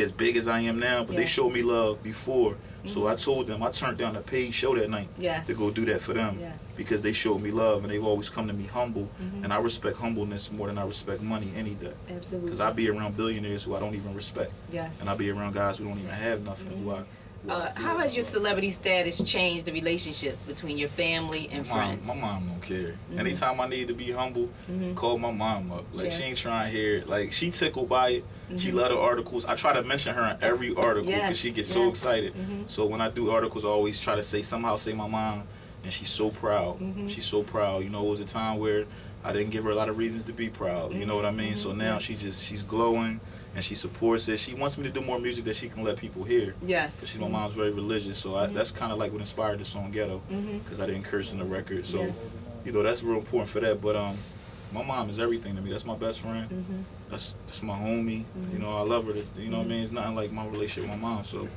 as big as I am now, but they showed me love before. So I told them, I turned down a paid show that night to go do that for them because they showed me love and they've always come to me humble. And I respect humbleness more than I respect money any day. Absolutely. Because I be around billionaires who I don't even respect. And I be around guys who don't even have nothing. How has your celebrity status changed the relationships between your family and friends? My mom don't care. Anytime I need to be humble, call my mom up. Like, she ain't trying to hear it. Like, she tickled by it. She love the articles. I try to mention her in every article because she gets so excited. So when I do articles, I always try to say my mom, and she's so proud. She's so proud. You know, it was a time where I didn't give her a lot of reasons to be proud. You know what I mean? So now she's glowing. And she supports it. She wants me to do more music that she can let people hear. Because my mom's very religious, so that's kind of like what inspired the song Ghetto. Because I didn't curse in the record, so you know that's real important for that. But my mom is everything to me. That's my best friend. That's my homie. You know, I love her. You know what I mean? It's nothing like my relationship with my mom. So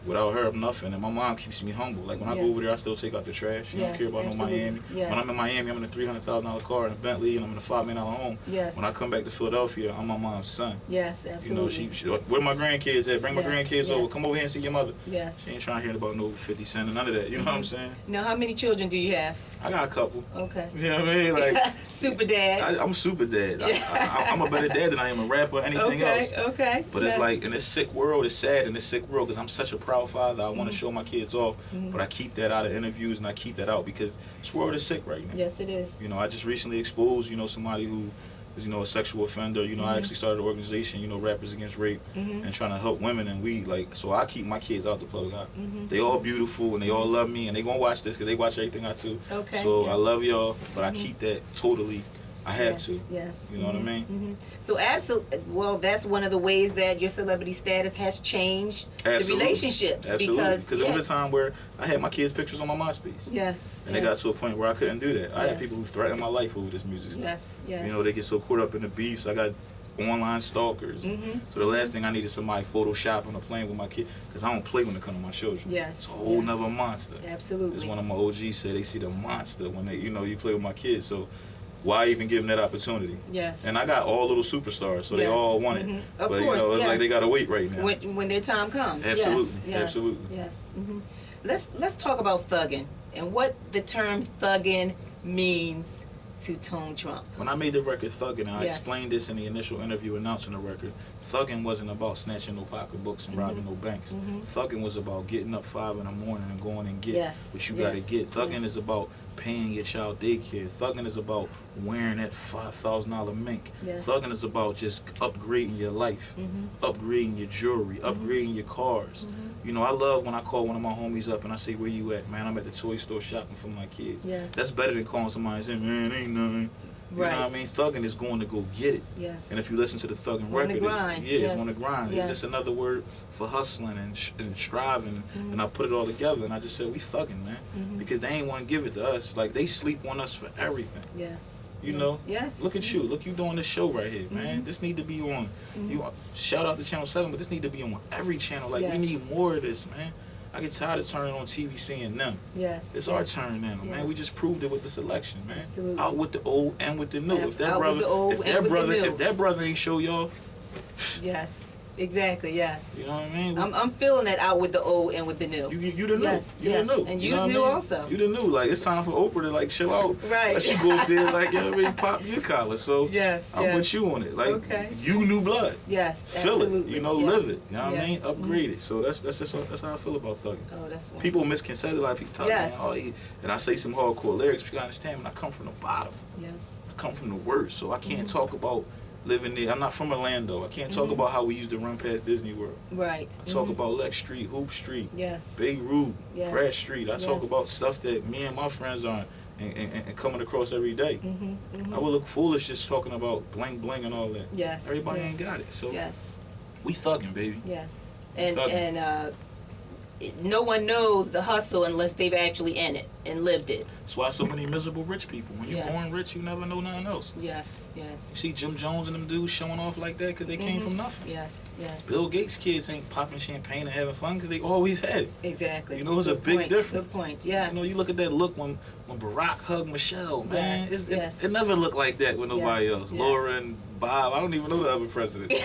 without her, I'm nothing. And my mom keeps me humble. Like when I go over there, I still take out the trash. She don't care about no Miami. When I'm in Miami, I'm in a $300,000 car in a Bentley, and I'm in a $5 million home. When I come back to Philadelphia, I'm my mom's son. You know, she where my grandkids at? Bring my grandkids over. Come over here and see your mother. She ain't trying to hear about no 50 Cent or none of that. You know what I'm saying? Now, how many children do you have? I got a couple. Okay. You know what I mean? Like super dad. I'm super dad. I'm a better dad than I am a rapper or anything else. But it's like in this sick world, it's sad in this sick world because I'm such a proud father. I want to show my kids off, but I keep that out of interviews and I keep that out because this world is sick right now. Yes, it is. You know, I just recently exposed, you know, somebody who is, you know, a sexual offender. You know, I actually started an organization, you know, Rappers Against Rape, and trying to help women. And we like, so I keep my kids out the public eye. They all beautiful and they all love me and they gonna watch this because they watch everything I do. So I love y'all, but I keep that totally. I have to. You know what I mean? So absolutely. Well, that's one of the ways that your celebrity status has changed the relationships. Because there was a time where I had my kids' pictures on my MySpace. And they got to a point where I couldn't do that. I had people who threatened my life over this music stuff. You know, they get so caught up in the beefs. I got online stalkers. So the last thing I need is somebody photoshopping or playing with my kid because I don't play when it comes to my children. It's a whole nother monster. As one of my OGs said, they see the monster when they, you know, you play with my kids. So why even give them that opportunity? And I got all little superstars, so they all want it. Of but course, you know, it's like they gotta wait right now. When their time comes. Absolutely. Let's talk about thugging and what the term thugging means to Tone Trump. When I made the record Thuggin', I explained this in the initial interview announcing the record. Thuggin' wasn't about snatching no pocketbooks and robbing no banks. Thuggin' was about getting up 5 in the morning and going and get what you gotta get. Thuggin' is about paying your child daycare. Thuggin' is about wearing that $5,000 mink. Thuggin' is about just upgrading your life, upgrading your jewelry, upgrading your cars. You know, I love when I call one of my homies up and I say, where you at? Man, I'm at the toy store shopping for my kids. That's better than calling somebody and saying, man, ain't nothing. You know what I mean? Thugging is going to go get it. And if you listen to the Thuggin' record, it's on the grind. It's just another word for hustling and striving. And I put it all together and I just said, we thugging, man. Because they ain't want to give it to us. Like, they sleep on us for everything. You know? Look at you. Look, you doing this show right here, man. This need to be on. You shout out to Channel 7, but this need to be on every channel. Like, we need more of this, man. I get tired of turning on TV seeing them. It's our turn now, man. We just proved it with this election, man. Out with the old and with the new. If that brother ain't show y'all. Exactly, You know what I mean? I'm feeling that out with the old and with the new. You the new. You the new. And you the new also. You the new. Like, it's time for Oprah to, like, chill out. Like, she go up there, like, you know what I mean, pop your collar. So I'm with you on it. Like, you new blood. Feel it. You know, live it. You know what I mean? Upgrade it. So that's how I feel about thugging. Oh, that's wonderful. People misconception, like, people talk, and I say some hardcore lyrics, but you gotta understand, when I come from the bottom. I come from the worst, so I can't talk about living there. I'm not from Orlando. I can't talk about how we used to run past Disney World. I talk about Lex Street, Hoop Street, Beirut, Pratt Street. I talk about stuff that me and my friends are and coming across every day. I would look foolish just talking about bling bling and all that. Everybody ain't got it. So we thugging, baby. And no one knows the hustle unless they've actually in it and lived it. That's why so many miserable rich people. When you're born rich, you never know nothing else. You see Jim Jones and them dudes showing off like that because they came from nothing. Bill Gates' kids ain't popping champagne and having fun because they always had it. You know, it's a big difference. Good point. You know, you look at that look when Barack hugged Michelle, man. It never looked like that with nobody else. Laura and Bob. I don't even know the other president. You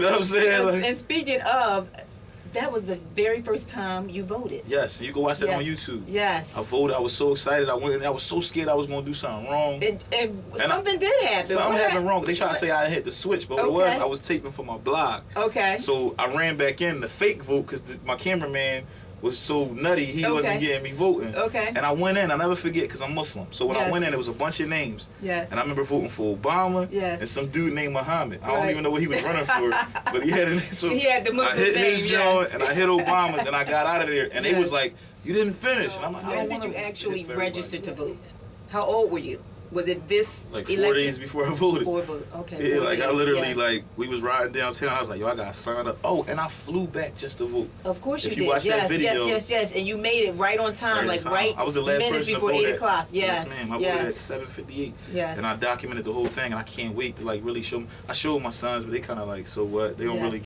know what I'm saying? Like, and speaking of, that was the very first time you voted. yes, you can watch that on YouTube. Yes. I voted. I was so excited. I went. I was so scared I was going to do something wrong. And something did happen. Something happened wrong. They tried to say I hit the switch, but what it was, I was taping for my blog. Okay. So I ran back in the fake vote because my cameraman was so nutty, he wasn't getting me voting. Okay. And I went in, I'll never forget, because I'm Muslim. So when I went in, there was a bunch of names. Yes. And I remember voting for Obama and some dude named Muhammad. I don't even know what he was running for, but he had a name. So he had the Muslim name, I hit his joint, and I hit Obama's, and I got out of there. And it was like, you didn't finish. And I'm like, when did you actually register to vote? How old were you? Was it this like election? 4 days before I voted. Okay. Yeah, like I literally like we was riding downtown. I was like, yo, I gotta sign up. Oh, and I flew back just to vote. Of course if you did. Watch that video, yes. And you made it right on time, I was the last minutes person before to vote 8 o'clock. Yes, ma'am. I voted at 7:58. Yes. And I documented the whole thing, and I can't wait to like really show. I showed my sons, but they kind of like, so what? They don't really.